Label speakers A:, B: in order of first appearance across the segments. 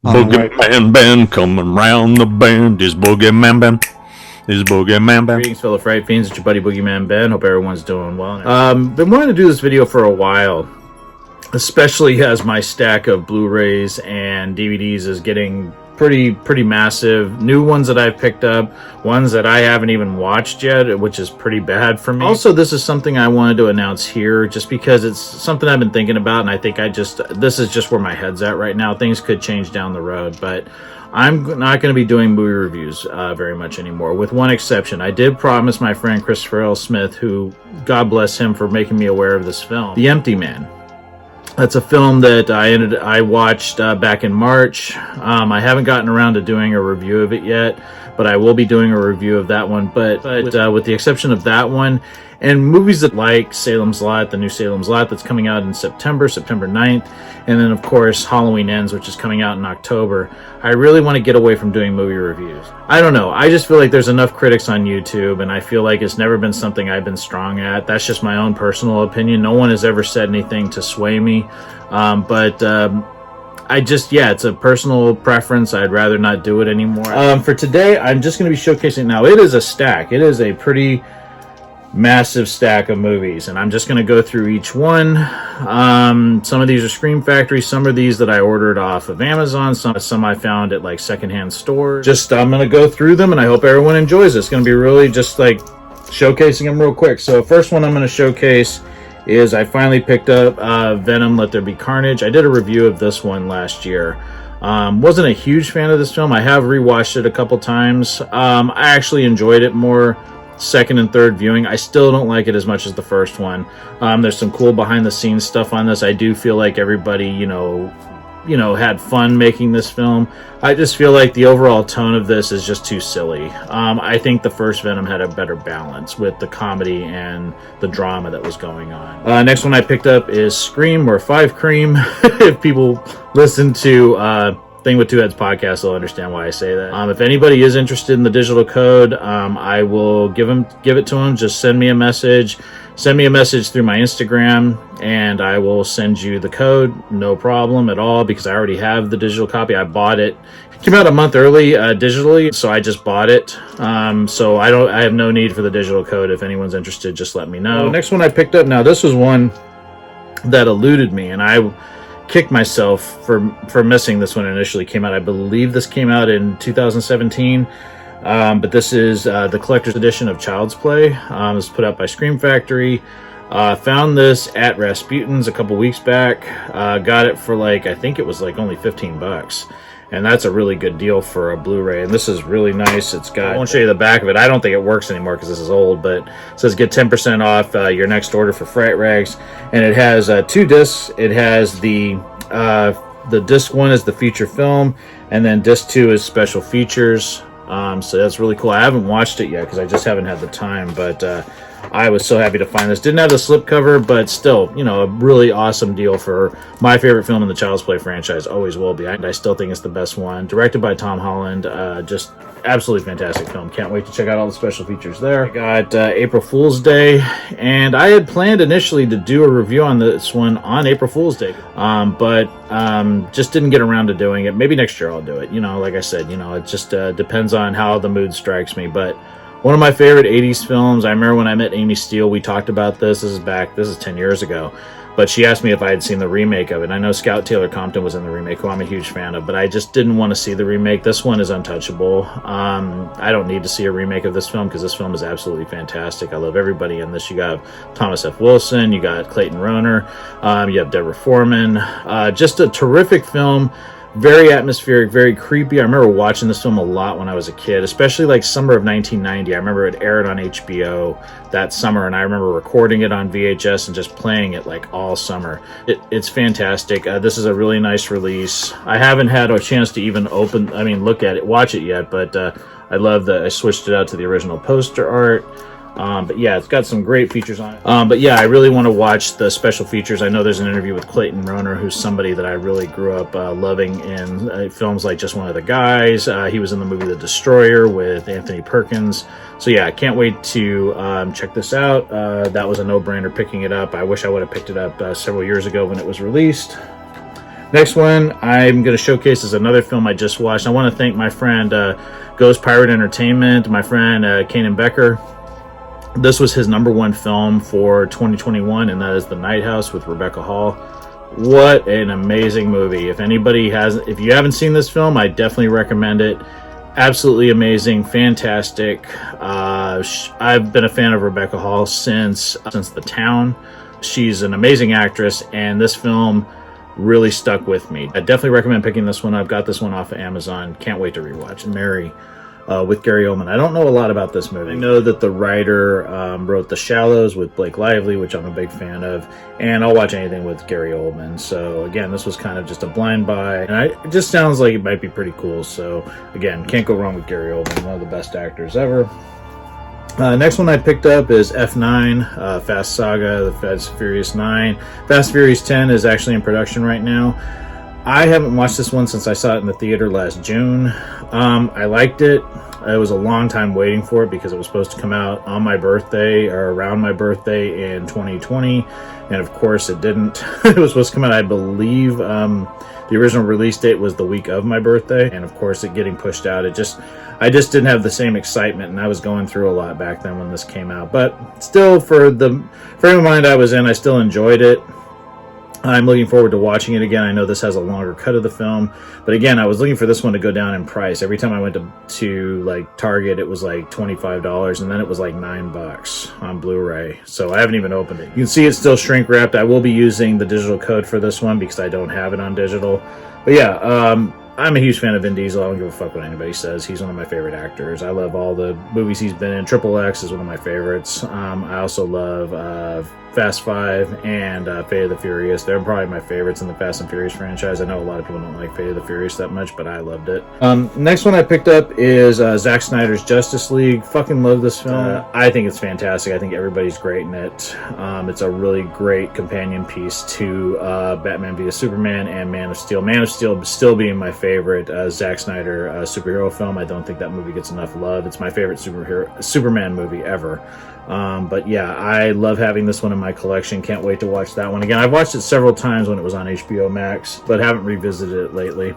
A: Boogeyman band coming round the bend. Is Boogeyman band. Is Boogeyman band.
B: Greetings, fellow Fright Fiends. It's your buddy Boogeyman Ben. Hope everyone's doing well. Been wanting to do this video for a while, especially as my stack of Blu-rays and DVDs is getting pretty massive. New ones that I've picked up, ones that I haven't even watched yet, which is pretty bad for me. Also, this is something I wanted to announce here just because it's something I've been thinking about, and I think this is just where my head's at right now. Things could change down the road, but I'm not going to be doing movie reviews very much anymore, with one exception. I did promise my friend Christopher L. Smith, who, God bless him for making me aware of this film, The Empty Man. That's a film that I watched back in March. I haven't gotten around to doing a review of it yet, but I will be doing a review of that one. But with the exception of that one, and movies that like Salem's Lot, the new Salem's Lot that's coming out in September 9th, and then of course Halloween Ends, which is coming out in October, I really want to get away from doing movie reviews. I don't know, I just feel like there's enough critics on YouTube, and I feel like it's never been something I've been strong at. That's just my own personal opinion. No one has ever said anything to sway me, it's a personal preference. I'd rather not do it anymore. For today, I'm just going to be showcasing. Now, it is a stack. It is a pretty massive stack of movies, and I'm just going to go through each one. Some of these are Scream Factory, some of these that I ordered off of Amazon, some I found at like secondhand stores. I'm going to go through them, and I hope everyone enjoys it. It's going to be really just like showcasing them real quick. So first one I'm going to showcase is I finally picked up Venom, Let There Be Carnage. I did a review of this one last year. Wasn't a huge fan of this film. I have rewatched it a couple times. I actually enjoyed it more second and third viewing. I still don't like it as much as the first one. There's some cool behind the scenes stuff on this. I do feel like everybody, had fun making this film. I just feel like the overall tone of this is just too silly. I think the first Venom had a better balance with the comedy and the drama that was going on. Next one I picked up is Scream, or Five Cream. If people listen to Thing with Two Heads podcast, they'll understand why I say that. If anybody is interested in the digital code, I will give it to them. Just send me a message. Send me a message through my Instagram, and I will send you the code. No problem at all, because I already have the digital copy. I bought it. It came out a month early digitally, so I just bought it. So I have no need for the digital code. If anyone's interested, just let me know. Next one I picked up. Now, this was one that eluded me, and I kicked myself for missing this one. Initially came out, I believe this came out in 2017, but this is the collector's edition of Child's Play. It's put out by Scream Factory. Found this at Rasputin's a couple weeks back. Got it for I think it was only $15, and that's a really good deal for a Blu-ray. And this is really nice. I won't show you the back of it. I don't think it works anymore because this is old, but it says get 10% off your next order for Fright Rags. And it has two discs. It has the disc one is the feature film, and then disc two is special features. So that's really cool. I haven't watched it yet because I just haven't had the time, but I was so happy to find this. Didn't have the slipcover, but still, a really awesome deal for my favorite film in the Child's Play franchise. Always will be. I still think it's the best one. Directed by Tom Holland. Just absolutely fantastic film. Can't wait to check out all the special features there. I got April Fool's Day, and I had planned initially to do a review on this one on April Fool's Day, but just didn't get around to doing it. Maybe next year I'll do it. Like I said, it just depends on how the mood strikes me, but one of my favorite 80s films. I remember when I met Amy Steele, we talked about this. This is 10 years ago. But she asked me if I had seen the remake of it. I know Scout Taylor Compton was in the remake, who I'm a huge fan of, but I just didn't want to see the remake. This one is untouchable. I don't need to see a remake of this film because this film is absolutely fantastic. I love everybody in this. You got Thomas F. Wilson, you got Clayton Rohner, you have Deborah Foreman. Just a terrific film. Very atmospheric, very creepy. I remember watching this film a lot when I was a kid, especially summer of 1990. I remember it aired on HBO that summer, and I remember recording it on VHS and just playing it all summer. It's fantastic. This is a really nice release. I haven't had a chance to even look at it, watch it yet, but I love that I switched it out to the original poster art. But yeah, it's got some great features on it. But yeah, I really want to watch the special features. I know there's an interview with Clayton Rohner, who's somebody that I really grew up loving in films like Just One of the Guys. He was in the movie The Destroyer with Anthony Perkins. So yeah, I can't wait to check this out. That was a no-brainer picking it up. I wish I would have picked it up several years ago when it was released. Next one I'm going to showcase is another film I just watched. I want to thank my friend Ghost Pirate Entertainment, my friend Kanan Becker. This was his #1 film for 2021, and that is The Nighthouse with Rebecca Hall. What an amazing movie. If you haven't seen this film, I definitely recommend it. Absolutely amazing, fantastic. I've been a fan of Rebecca Hall since The Town. She's an amazing actress, and this film really stuck with me. I definitely recommend picking this one. I've got this one off of Amazon. Can't wait to rewatch. Mary with Gary Oldman. I don't know a lot about this movie. I know that the writer wrote The Shallows with Blake Lively, which I'm a big fan of, and I'll watch anything with Gary Oldman. So again, this was kind of just a blind buy, and it just sounds like it might be pretty cool. So again, can't go wrong with Gary Oldman, one of the best actors ever. Next one I picked up is F9, Fast Saga, the Fast Furious 9. Fast Furious 10 is actually in production right now. I haven't watched this one since I saw it in the theater last June. I liked it. It was a long time waiting for it because it was supposed to come out on my birthday or around my birthday in 2020. And of course it didn't. It was supposed to come out, I believe, the original release date was the week of my birthday. And of course it getting pushed out, I just didn't have the same excitement, and I was going through a lot back then when this came out. But still, for the frame of mind I was in, I still enjoyed it. I'm looking forward to watching it again. I know this has a longer cut of the film, but again, I was looking for this one to go down in price. Every time I went to like Target, it was like $25, and then it was like $9 on Blu-ray. So I haven't even opened it. You can see it's still shrink wrapped. I will be using the digital code for this one because I don't have it on digital. But yeah, I'm a huge fan of Vin Diesel. I don't give a fuck what anybody says. He's one of my favorite actors. I love all the movies he's been in. Triple X is one of my favorites. I also love Fast 5 and Fate of the Furious. They're probably my favorites in the Fast and Furious franchise. I know a lot of people don't like Fate of the Furious that much, but I loved it. Next one I picked up is Zack Snyder's Justice League. Fucking love this film. I think it's fantastic. I think everybody's great in it. It's a really great companion piece to Batman v Superman and Man of Steel. Man of Steel still being my favorite Zack Snyder superhero film. I don't think that movie gets enough love. It's my favorite Superman movie ever. But yeah, I love having this one in my collection. Can't wait to watch that one again. I've watched it several times when it was on HBO Max, but haven't revisited it lately.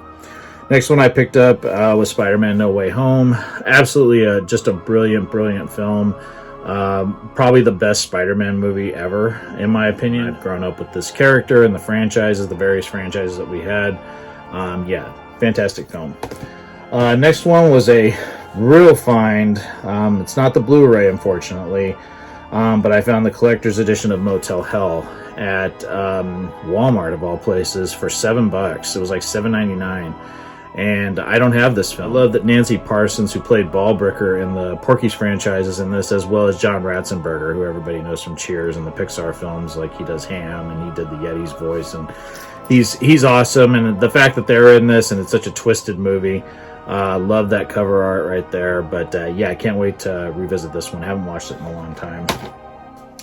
B: Next one I picked up was Spider-Man No Way Home. Absolutely just a brilliant film. Probably the best Spider-Man movie ever, in my opinion. I've grown up with this character and the franchises, the various franchises that we had. Yeah, fantastic film. Next one was a real find. It's not the Blu-ray, unfortunately, but I found the collector's edition of Motel Hell at Walmart, of all places, for $7. It was like $7.99, and I don't have this film. I love that Nancy Parsons, who played Ballbricker in the Porky's franchises in this, as well as John Ratzenberger, who everybody knows from Cheers and the Pixar films, like he does Ham, and he did the Yeti's voice, and he's awesome. And the fact that they're in this, and it's such a twisted movie. Love that cover art right there. But yeah, I can't wait to revisit this one. I haven't watched it in a long time.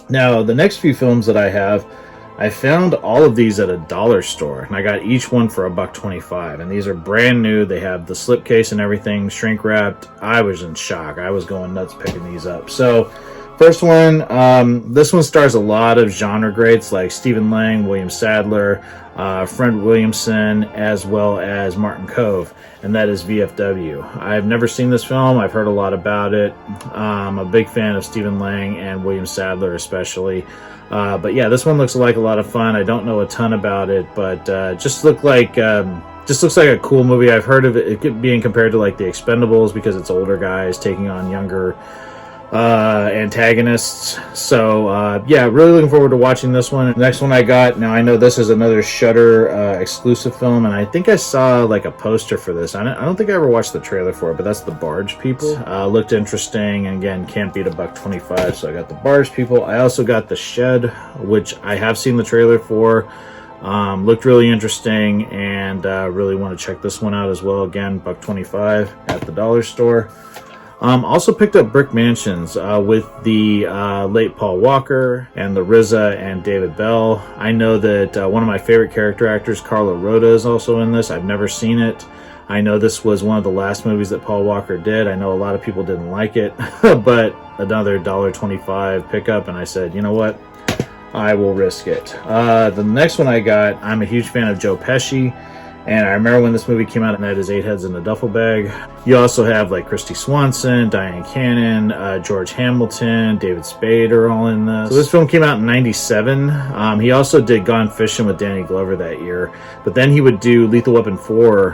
B: Now, the next few films that I found all of these at a dollar store, and I got each one for $1.25. And these are brand new. They have the slipcase and everything, shrink wrapped. I was in shock. I was going nuts picking these up. So, first one, this one stars a lot of genre greats like Stephen Lang, William Sadler, Fred Williamson, as well as Martin Kove, and that is VFW. I've never seen this film. I've heard a lot about it. I'm a big fan of Stephen Lang and William Sadler especially. But yeah, this one looks like a lot of fun. I don't know a ton about it, but just looks like a cool movie. I've heard of it being compared to like The Expendables because it's older guys taking on younger antagonists. So yeah, really looking forward to watching this one. The next one I got, now I know this is another Shudder exclusive film, and I think I saw like a poster for this. I don't think I ever watched the trailer for it, but that's The Barge People. Looked interesting, and again, can't beat $1.25, so I got The Barge People. I also got The Shed, which I have seen the trailer for. Looked really interesting, and really want to check this one out as well. Again, $1.25 at the dollar store. Also picked up Brick Mansions with the late Paul Walker and the RZA and David Bell. I know that one of my favorite character actors, Carlo Rota, is also in this. I've never seen it. I know this was one of the last movies that Paul Walker did. I know a lot of people didn't like it, but another $1.25 pickup, and I said, you know what? I will risk it. The next one I got, I'm a huge fan of Joe Pesci, and I remember when this movie came out and had his 8 heads in a duffel bag. You also have like Christy Swanson, Diane Cannon, George Hamilton, David Spade are all in this. So this film came out in '97. He also did Gone Fishing with Danny Glover that year, but then he would do Lethal Weapon 4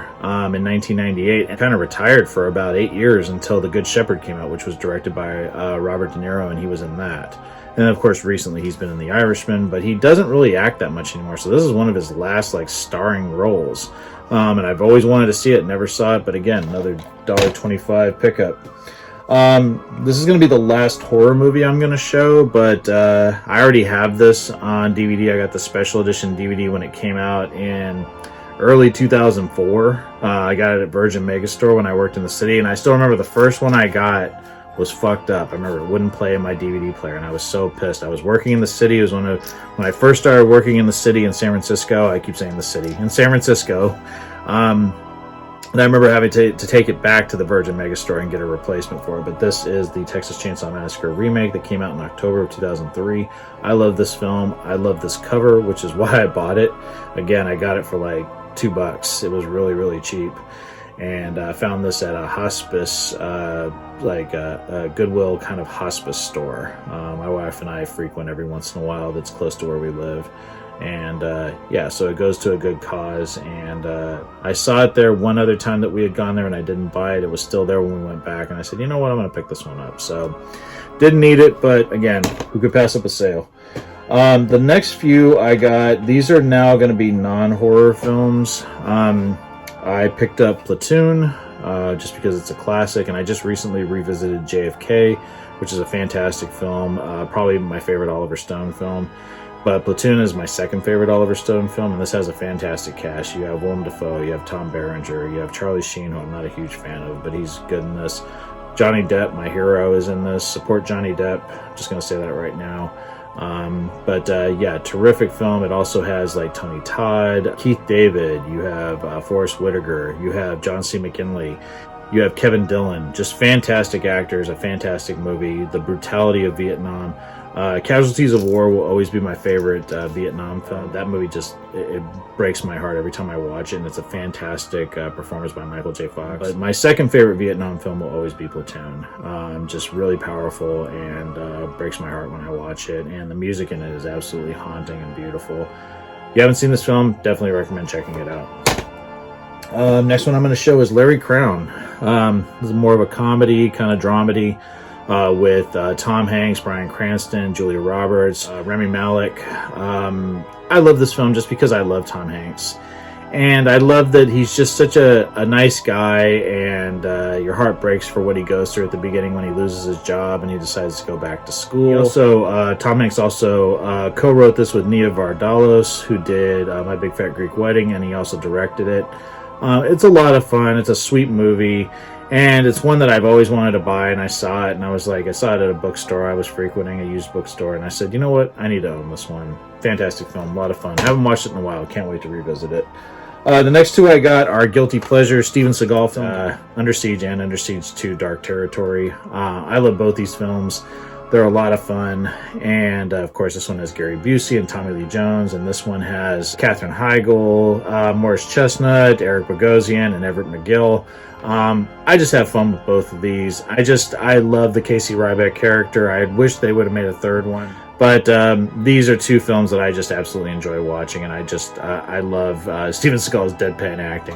B: in 1998 and kind of retired for about 8 years until The Good Shepherd came out, which was directed by Robert De Niro, and he was in that. And of course, recently he's been in The Irishman, but he doesn't really act that much anymore. So this is one of his last like starring roles. And I've always wanted to see it, never saw it. But again, another $1.25 pickup. This is going to be the last horror movie I'm going to show, but I already have this on DVD. I got the special edition DVD when it came out in early 2004. I got it at Virgin Megastore when I worked in the city, and I still remember the first one I got was fucked up. I remember it wouldn't play in my DVD player, and I was so pissed. I was working in the city. It was when I first started working in the city in San Francisco. I keep saying the city in San Francisco. And I remember having to take it back to the Virgin Megastore and get a replacement for it. But this is the Texas Chainsaw Massacre remake that came out in October of 2003. I love this film. I love this cover, which is why I bought it. Again, I got it for like $2. It was really, really cheap. And I found this at a hospice, like a Goodwill kind of hospice store. My wife and I frequent every once in a while that's close to where we live. And yeah, so it goes to a good cause. And I saw it there one other time that we had gone there and I didn't buy it. It was still there when we went back. And I said, you know what, I'm going to pick this one up. So didn't need it, but again, who could pass up a sale? The next few I got, these are now going to be non-horror films. I picked up Platoon just because it's a classic, and I just recently revisited JFK, which is a fantastic film, probably my favorite Oliver Stone film. But Platoon is my second favorite Oliver Stone film, and this has a fantastic cast. You have Willem Dafoe, you have Tom Berenger, you have Charlie Sheen, who I'm not a huge fan of, but he's good in this. Johnny Depp, my hero, is in this. Support Johnny Depp. I'm just going to say that right now. Yeah, terrific film. It also has like Tony Todd, Keith David, you have Forrest Whitaker, you have John C. McKinley, you have Kevin Dillon. Just fantastic actors, a fantastic movie. The brutality of Vietnam. Casualties of War will always be my favorite Vietnam film. That movie just, it breaks my heart every time I watch it, and it's a fantastic performance by Michael J. Fox. But my second favorite Vietnam film will always be Platoon. Just really powerful and breaks my heart when I watch it, and the music in it is absolutely haunting and beautiful. If you haven't seen this film, definitely recommend checking it out. Next one I'm going to show is Larry Crown. This is more of a comedy, kind of dramedy. With Tom Hanks, Bryan Cranston, Julia Roberts, Rami Malek. I love this film just because I love Tom Hanks. And I love that he's just such a nice guy, and your heart breaks for what he goes through at the beginning when he loses his job and he decides to go back to school. Tom Hanks also co-wrote this with Nia Vardalos, who did My Big Fat Greek Wedding, and he also directed it. It's a lot of fun. It's a sweet movie. And it's one that I've always wanted to buy, and I saw it, and I was like, I saw it at a bookstore. I was frequenting a used bookstore, and I said, you know what? I need to own this one. Fantastic film, a lot of fun. I haven't watched it in a while. Can't wait to revisit it. The next two I got are Guilty Pleasure, Steven Seagal film, Under Siege and Under Siege 2, Dark Territory. I love both these films. They're a lot of fun, and of course this one has Gary Busey and Tommy Lee Jones, and this one has Katherine Heigl, Morris Chestnut, Eric Bogosian, and Everett McGill. I just have fun with both of these. I love the Casey Ryback character. I wish they would have made a third one. But these are two films that I just absolutely enjoy watching, and I love Steven Seagal's deadpan acting.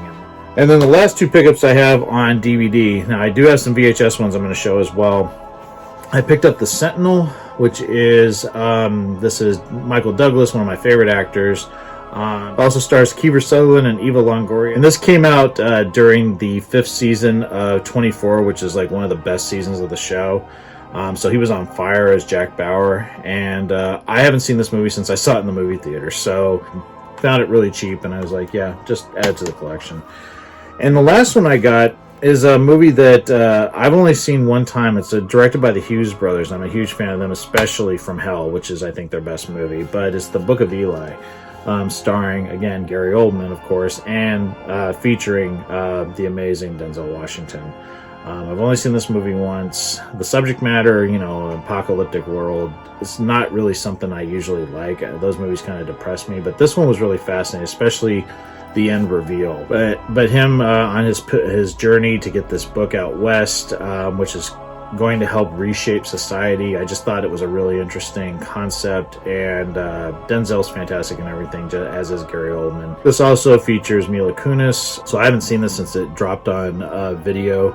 B: And then the last two pickups I have on DVD. Now I do have some VHS ones I'm going to show as well. I picked up The Sentinel, which is, this is Michael Douglas, one of my favorite actors. Also stars Kiefer Sutherland and Eva Longoria. And this came out during the 5th season of 24, which is like one of the best seasons of the show. So he was on fire as Jack Bauer. And I haven't seen this movie since I saw it in the movie theater. So found it really cheap, and I was like, yeah, just add it to the collection. And the last one I got is a movie that I've only seen one time. It's directed by the Hughes brothers. I'm a huge fan of them, especially From Hell, which is, I think, their best movie. But it's The Book of Eli, starring, again, Gary Oldman, of course, and featuring the amazing Denzel Washington. I've only seen this movie once. The subject matter, you know, apocalyptic world, it's not really something I usually like. Those movies kind of depress me, but this one was really fascinating, especially the end reveal. But him on his journey to get this book out west, which is going to help reshape society. I just thought it was a really interesting concept, and Denzel's fantastic and everything, as is Gary Oldman. This also features Mila Kunis, so I haven't seen this since it dropped on video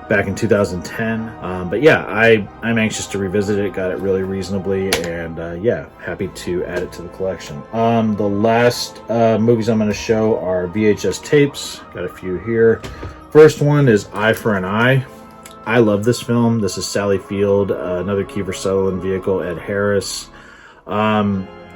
B: back in 2010. But yeah, I'm anxious to revisit it. Got it really reasonably, and yeah, happy to add it to the collection. The last movies I'm going to show are VHS tapes. Got a few here. First one is Eye for an Eye. I love this film. This is Sally Field, another Kiefer Sutherland vehicle, Ed Harris.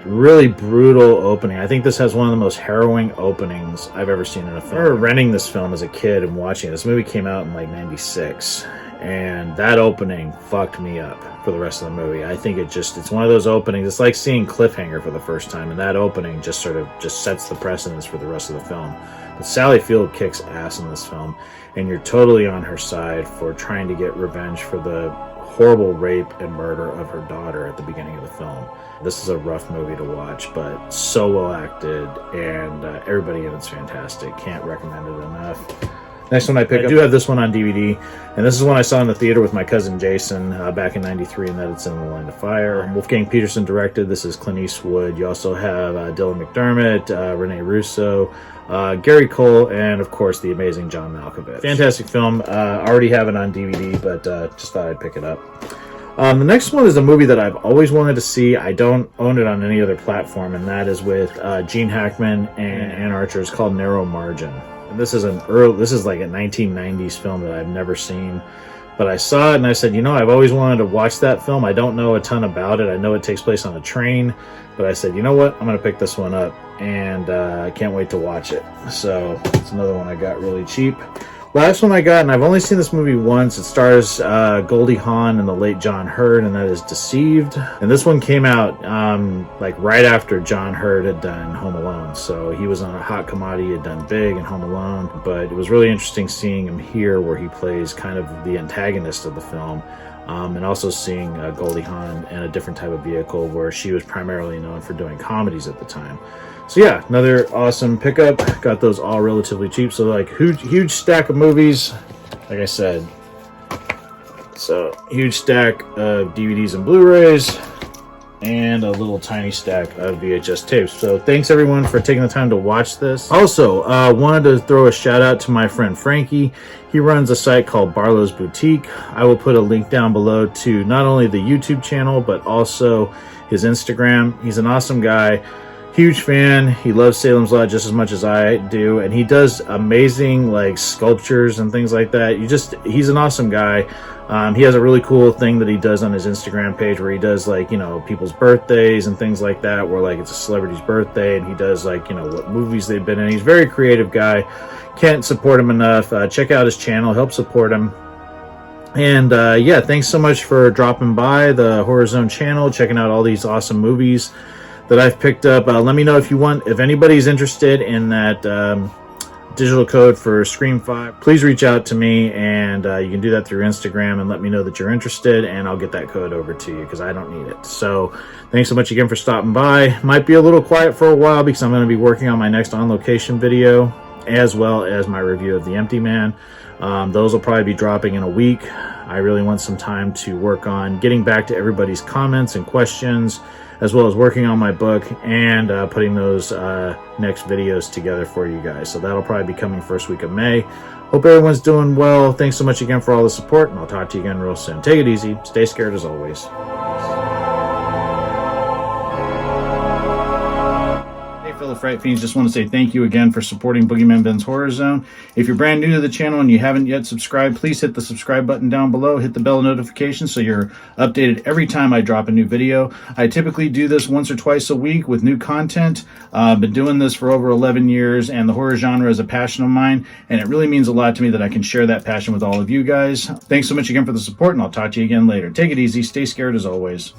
B: Really brutal opening. I think this has one of the most harrowing openings I've ever seen in a film. I remember renting this film as a kid and watching it. This movie came out in like 96, and that opening fucked me up for the rest of the movie. I think it's one of those openings. It's like seeing Cliffhanger for the first time, and that opening just sets the precedence for the rest of the film. But Sally Field kicks ass in this film, and you're totally on her side for trying to get revenge for the horrible rape and murder of her daughter at the beginning of the film. This is a rough movie to watch, but so well acted, and everybody in it's fantastic. Can't recommend it enough. Next one I pick up, I do have this one on DVD, and this is one I saw in the theater with my cousin Jason back in '93, and that it's In the Line of Fire. Wolfgang Peterson directed. This is Clint Eastwood. You also have Dylan McDermott, Rene Russo, Gary Cole, and of course the amazing John Malkovich. Fantastic film. Already have it on DVD, but just thought I'd pick it up. The next one is a movie that I've always wanted to see. I don't own it on any other platform, and that is with Gene Hackman and Ann Archer. It's called Narrow Margin. And this is like a 1990s film that I've never seen, but I saw it and I said, you know, I've always wanted to watch that film. I don't know a ton about it. I know it takes place on a train, but I said, you know what, I'm going to pick this one up, and I can't wait to watch it. So it's another one I got really cheap. Last one I got, and I've only seen this movie once. It stars Goldie Hawn and the late John Hurt, and that is Deceived. And this one came out like right after John Hurt had done Home Alone. So he was on a hot commodity. He had done Big and Home Alone. But it was really interesting seeing him here, where he plays kind of the antagonist of the film. And also seeing Goldie Hawn in a different type of vehicle, where she was primarily known for doing comedies at the time. So yeah, another awesome pickup. Got those all relatively cheap. So like huge stack of movies, like I said. So huge stack of DVDs and Blu-rays, and a little tiny stack of VHS tapes. So thanks everyone for taking the time to watch this. Also, wanted to throw a shout out to my friend Frankie. He runs a site called Barlow's Boutique. I will put a link down below to not only the YouTube channel, but also his Instagram. He's an awesome guy. Huge fan. He loves Salem's Lot just as much as I do, and he does amazing like sculptures and things like that. He's an awesome guy. He has a really cool thing that he does on his Instagram page, where he does like, you know, people's birthdays and things like that, where like it's a celebrity's birthday, and he does like, you know, what movies they've been in. He's a very creative guy. Can't support him enough. Check out his channel, help support him. And yeah, thanks so much for dropping by the Horror Zone channel, checking out all these awesome movies that I've picked up. Let me know if anybody's interested in that digital code for Scream 5. Please reach out to me, and you can do that through Instagram, and let me know that you're interested, and I'll get that code over to you, because I don't need it. So thanks so much again for stopping by. Might be a little quiet for a while, because I'm going to be working on my next on-location video, as well as my review of The Empty Man. Those will probably be dropping in a week. I really want some time to work on getting back to everybody's comments and questions, as well as working on my book and putting those next videos together for you guys. So that'll probably be coming first week of May. Hope everyone's doing well. Thanks so much again for all the support, and I'll talk to you again real soon. Take it easy. Stay scared as always. Fellow Fright Fiends, just want to say thank you again for supporting Boogeyman Ben's Horror Zone. If you're brand new to the channel and you haven't yet subscribed, please hit the subscribe button down below, hit the bell notification so you're updated every time I drop a new video. I typically do this once or twice a week with new content. I've been doing this for over 11 years, and the horror genre is a passion of mine, and it really means a lot to me that I can share that passion with all of you guys. Thanks so much again for the support, and I'll talk to you again later. Take it easy, stay scared as always.